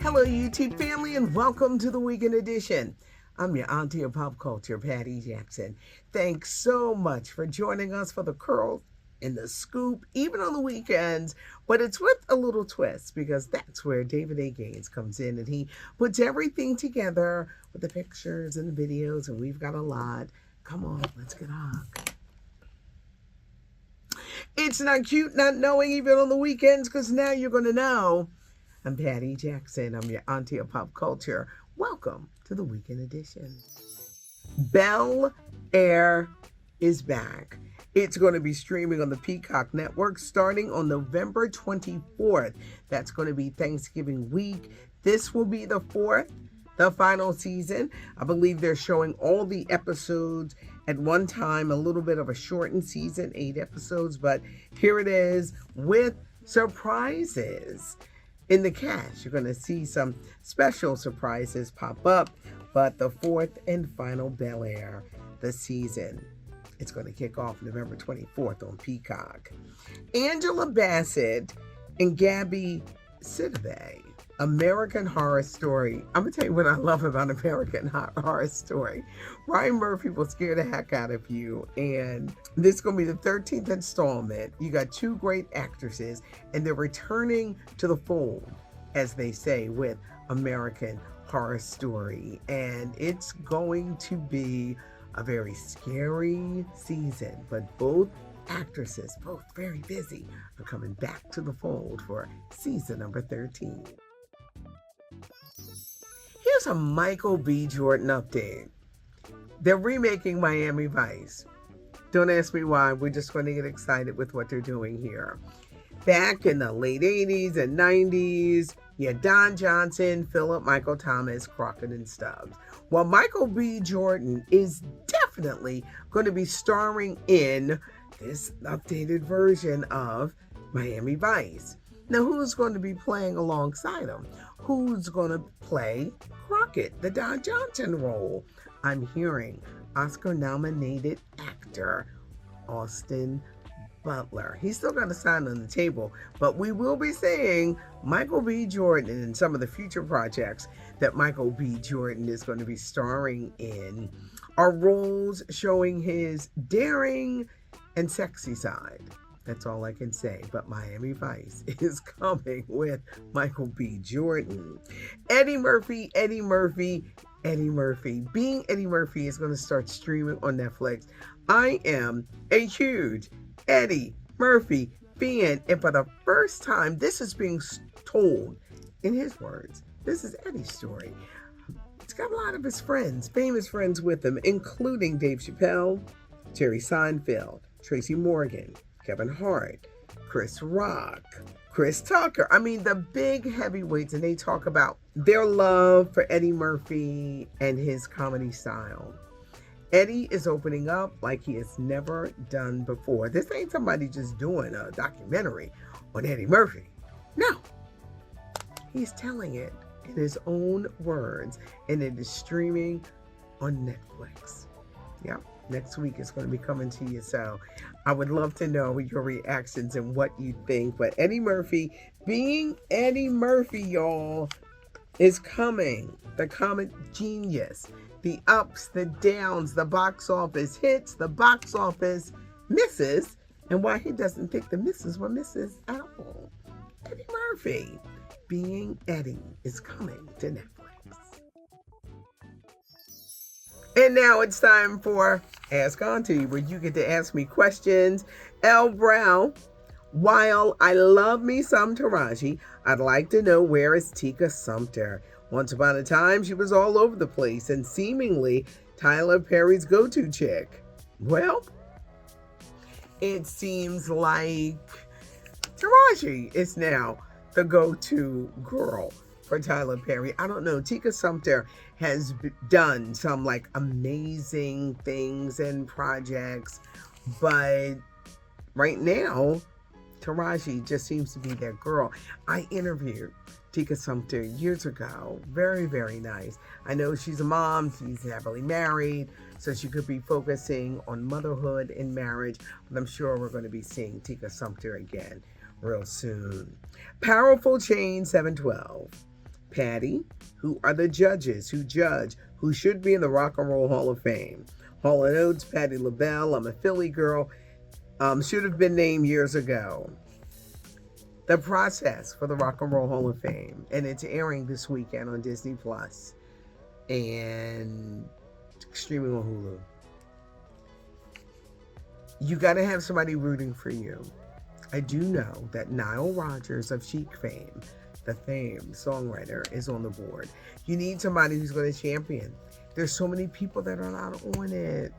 Hello, YouTube family, and welcome to the Weekend Edition. I'm your auntie of pop culture, Patty Jackson. Thanks so much for joining us for the curl and the scoop, even on the weekends. But it's with a little twist because that's where David A. Gaines comes in and he puts everything together with the pictures and the videos, and we've got a lot. Come on, let's get on. It's not cute not knowing even on the weekends because now you're going to know. I'm Patty Jackson. I'm your auntie of pop culture. Welcome to the Weekend Edition. Bel-Air is back. It's going to be streaming on the Peacock Network starting on November 24th. That's going to be Thanksgiving week. This will be the final season. I believe they're showing all the episodes at one time, a little bit of a shortened season, 8 episodes, but here it is with surprises. In the cast, you're going to see some special surprises pop up, but the 4th and final Bel-Air, the season, it's going to kick off November 24th on Peacock. Angela Bassett and Gabby Sidibe, American Horror Story. I'm going to tell you what I love about American Horror Story. Ryan Murphy will scare the heck out of you, and this is going to be the 13th installment. You got 2 great actresses, and they're returning to the fold, as they say, with American Horror Story, and it's going to be a very scary season, but both actresses, both very busy, are coming back to the fold for season number 13. Here's a Michael B. Jordan update. They're remaking Miami Vice. Don't ask me why. We're just going to get excited with what they're doing here. Back in the late 80s and 90s, you had Don Johnson, Philip Michael Thomas, Crockett, and Stubbs. Well, Michael B. Jordan is definitely going to be starring in this updated version of Miami Vice. Now, who's going to be playing alongside him? Who's going to play Crockett, the Don Johnson role? I'm hearing Oscar-nominated actor Austin Butler. He's still got a sign on the table, but we will be seeing Michael B. Jordan in some of the future projects that Michael B. Jordan is going to be starring in are roles showing his daring and sexy side. That's all I can say, but Miami Vice is coming with Michael B. Jordan. Eddie Murphy. Being Eddie Murphy is going to start streaming on Netflix. I am a huge Eddie Murphy fan, and for the first time, this is being told in his words. This is Eddie's story. It's got a lot of his friends, famous friends with him, including Dave Chappelle, Jerry Seinfeld, Tracy Morgan, Kevin Hart, Chris Rock, Chris Tucker. I mean, the big heavyweights, and they talk about their love for Eddie Murphy and his comedy style. Eddie is opening up like he has never done before. This ain't somebody just doing a documentary on Eddie Murphy. No. He's telling it in his own words, and it is streaming on Netflix. Yep. Next week is going to be coming to you, so I would love to know your reactions and what you think. But Eddie Murphy, being Eddie Murphy, y'all, is coming. The comic genius, the ups, the downs, the box office hits, the box office misses, and why he doesn't think the misses were misses at all. Eddie Murphy, being Eddie, is coming to Netflix. And now it's time for Ask Auntie, where you get to ask me questions. L. Brown, while I love me some Taraji, I'd like to know, where is Tika Sumpter? Once upon a time, she was all over the place and seemingly Tyler Perry's go-to chick. Well, it seems like Taraji is now the go-to girl for Tyler Perry. I don't know. Tika Sumpter has done some like amazing things and projects, but right now, Taraji just seems to be that girl. I interviewed Tika Sumpter years ago. Very, very nice. I know she's a mom. She's happily married, so she could be focusing on motherhood and marriage, but I'm sure we're going to be seeing Tika Sumpter again real soon. Powerful Chain 712. Patty, who are the judges who judge who should be in the Rock and Roll Hall of Fame. Hall & Oates, Patti LaBelle, I'm a Philly girl, should have been named years ago. The process for the Rock and Roll Hall of Fame, and it's airing this weekend on Disney Plus and streaming on Hulu. You got to have somebody rooting for you. I do know that Nile Rodgers of Chic fame, the famed songwriter, is on the board. You need somebody who's going to champion. There's so many people that are not on it.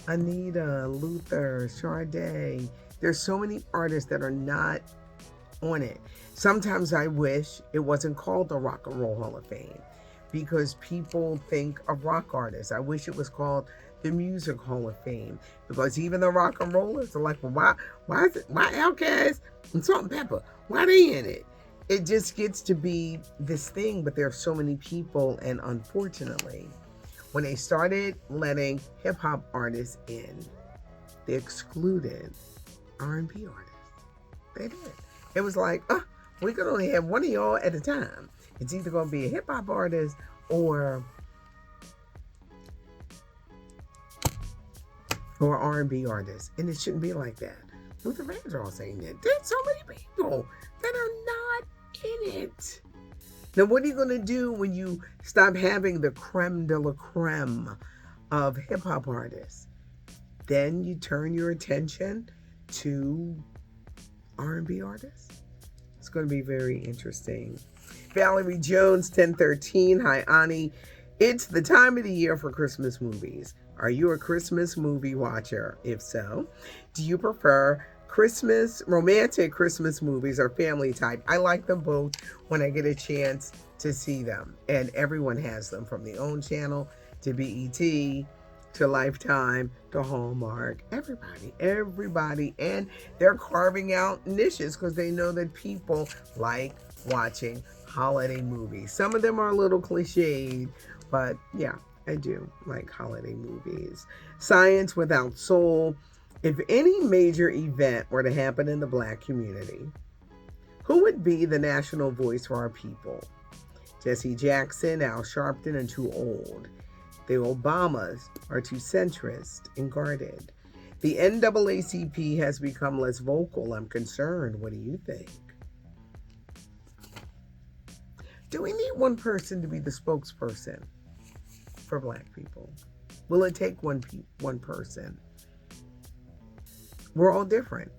Anita, Luther, Sade. There's so many artists that are not on it. Sometimes I wish it wasn't called the Rock and Roll Hall of Fame because people think of rock artists. I wish it was called the Music Hall of Fame because even the rock and rollers are like, well, why is it, why Outkast and Salt-N-Pepa, why they in it? It just gets to be this thing, but there are so many people, and unfortunately, when they started letting hip-hop artists in, they excluded R&B artists. They did. It was like, we could only have one of y'all at a time. It's either going to be a hip-hop artist or R&B artist. And it shouldn't be like that. Luther Vandross saying that. There's so many people that are not in it. Now, what are you going to do when you stop having the creme de la creme of hip-hop artists? Then you turn your attention to R&B artists. It's going to be very interesting. Valerie Jones, 1013. Hi, Auntie. It's the time of the year for Christmas movies. Are you a Christmas movie watcher? If so, do you prefer romantic Christmas movies or family type? I like them both when I get a chance to see them. And everyone has them, from the OWN channel to BET to Lifetime to Hallmark. Everybody. And they're carving out niches because they know that people like watching holiday movies. Some of them are a little cliched, but yeah, I do like holiday movies. Science Without Soul. If any major event were to happen in the Black community, who would be the national voice for our people? Jesse Jackson, Al Sharpton, and too old. The Obamas are too centrist and guarded. The NAACP has become less vocal. I'm concerned. What do you think? Do we need one person to be the spokesperson for Black people? Will it take one person? We're all different.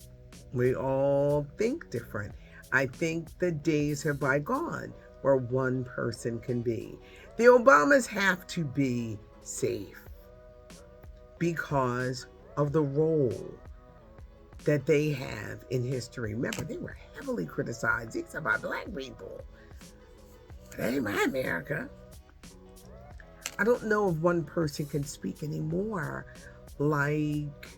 We all think different. I think the days have bygone where one person can be. The Obamas have to be safe because of the role that they have in history. Remember, they were heavily criticized. These are about Black people. That ain't my America. I don't know if one person can speak anymore like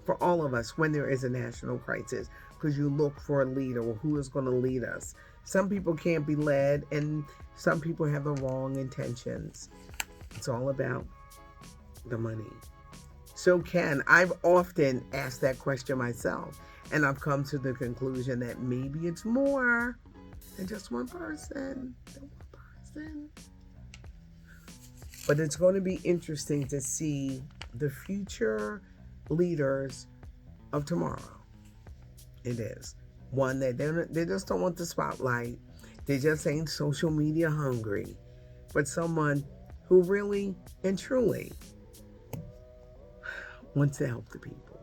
for all of us when there is a national crisis, because you look for a leader or who is going to lead us. Some people can't be led, and some people have the wrong intentions. It's all about the money. So I've often asked that question myself, and I've come to the conclusion that maybe it's more than just one person. But it's going to be interesting to see the future leaders of tomorrow. It is one that they just don't want the spotlight. They just ain't social media hungry, but someone who really and truly wants to help the people.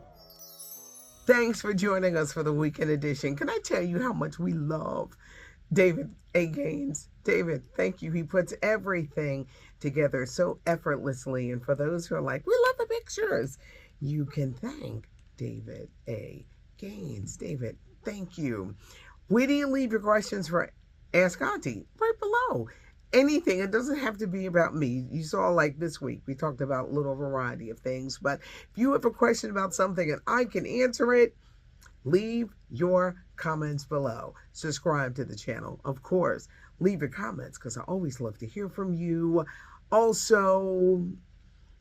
Thanks for joining us for the weekend edition. Can I tell you how much we love David A. Gaines? David, thank you. He puts everything together so effortlessly. And for those who are like, we love the pictures, you can thank David A. Gaines. David, thank you. Where do you leave your questions for Ask Auntie? Right below. Anything. It doesn't have to be about me. You saw, like this week, we talked about a little variety of things. But if you have a question about something and I can answer it, leave your comments below. Subscribe to the channel. Of course, leave your comments because I always love to hear from you. Also,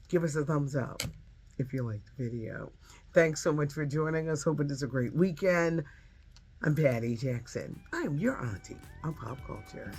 give us a thumbs up if you liked the video. Thanks so much for joining us. Hope it is a great weekend. I'm Patty Jackson. I am your auntie on pop culture.